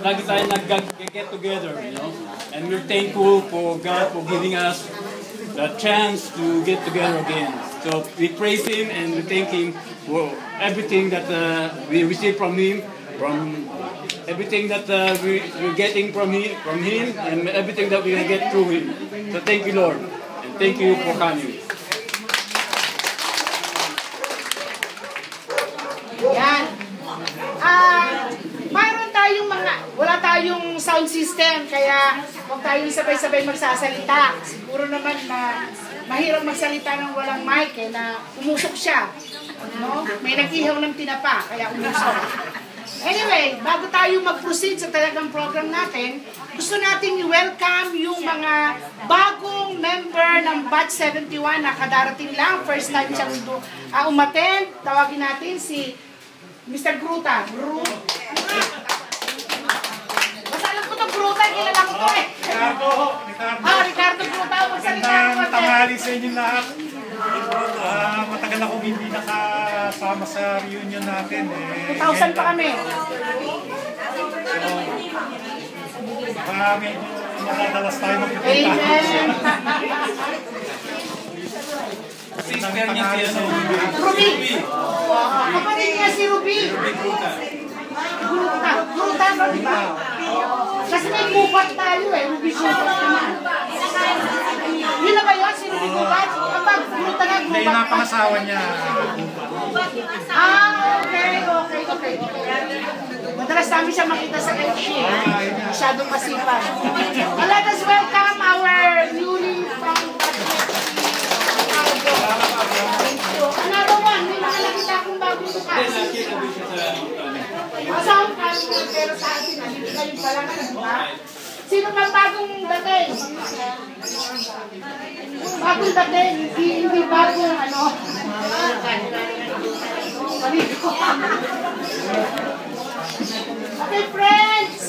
lagi tayo nag-get together, you know. And we're thankful for God for giving us the chance to get together again. So we praise Him and we thank Him for everything that we receive from Him, from everything that we're getting from Him, and everything that we will get through Him. So thank you, Lord, and thank you for coming. Yan. Mayroon tayong wala tayong sound system, kaya huwag tayong sabay-sabay magsasalita. Siguro naman na mahirap magsalita ng walang mic, na umusok siya. No? May nag-ihaw ng tinapa, kaya umusok. Anyway, bago tayo mag-proceed sa talagang program natin, gusto natin i-welcome yung mga bagong member ng Batch 71 na kadarating lang. First time siyang umattend. Tawagin natin si Mr. Gruta. Basta alam ko ito, Gruta. Kilala ko ito eh. Ricardo Gruta. Magsalita ko. Magandang tanghali sa inyo lahat. Matagal akong hindi nakasama sa reunion natin. 2000 pa kami. Baka medyo nakadalas tayo magpupunta. Amen. Sister niya siya sa Ruby. Kapatid niya si Ruby. Gruta, di ba? Kasi may gubat tayo eh. Ruby gubat naman. Yun na ba yun? Si Ruby gubat? Kapag Gruta na Hindi, gubat. napangasawa niya. Okay. Madalas namin siya makita sa LG. Masyadong masipag. Let us welcome our newly found another one, may nakalakita akong bagong bukas. Asang kami, pero sa atin, nandito kayo pala na, di ba? Sino bang bagong dating? Bagong dating, hindi bagong ano. Okay, friends!